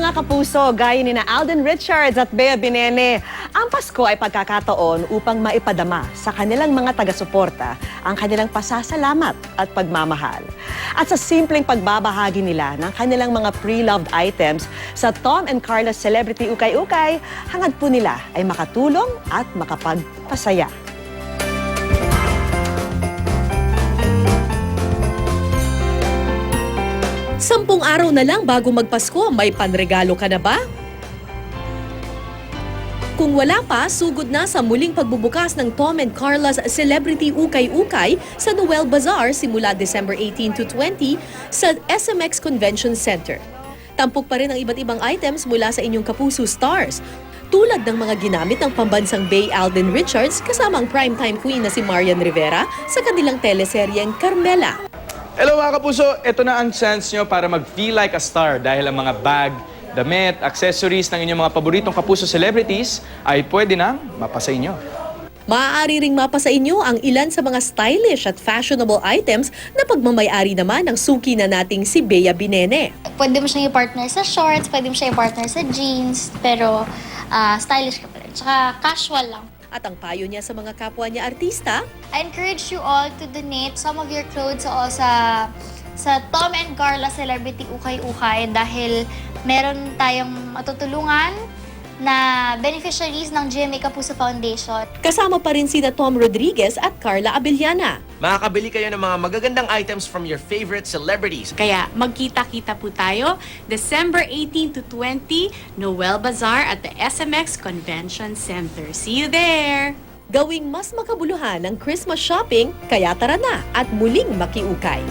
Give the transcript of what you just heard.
mga kapuso, gaya ni na Alden Richards at Bea Binene, ang Pasko ay pagkakataon upang maipadama sa kanilang mga taga-suporta ang kanilang pasasalamat at pagmamahal. At sa simpleng pagbabahagi nila ng kanilang mga pre-loved items sa Tom and Carla Celebrity Ukay-Ukay, hangad po nila ay makatulong at makapagpasaya. Sampung araw na lang bago magpasko, may panregalo ka na ba? Kung wala pa, sugod na sa muling pagbubukas ng Tom and Carla's Celebrity Ukay-Ukay sa Noel Bazaar simula December 18 to 20 sa SMX Convention Center. Tampok pa rin ang iba't ibang items mula sa inyong kapuso stars, tulad ng mga ginamit ng pambansang Bay Alden Richards kasama ang primetime queen na si Marian Rivera sa kanilang teleseryeng Carmela. Hello mga kapuso, ito na ang chance nyo para mag-feel like a star dahil ang mga bag, damit, accessories ng inyong mga paboritong kapuso celebrities ay pwede nang mapasa inyo. Maaari ring mapasa inyo ang ilan sa mga stylish at fashionable items na pagmamay-ari naman ng suki na nating si Bea Binene. Pwede mo siyang i-partner sa shorts, pwede mo siyang i-partner sa jeans, pero stylish ka pa rin. Tsaka casual lang. At ang payo niya sa mga kapwa niya artista, I encourage you all to donate some of your clothes sa Tom and Carla Celebrity Ukay-Ukay dahil meron tayong matutulungan na beneficiaries ng GMA Kapuso Foundation. kasama pa rin sina Tom Rodriguez at Carla Abellana. Makakabili kayo ng mga magagandang items from your favorite celebrities. Kaya magkita-kita po tayo December 18 to 20, Noel Bazaar at the SMX Convention Center. See you there! Gawing mas makabuluhan ang Christmas shopping, kaya tara na at muling makiukay.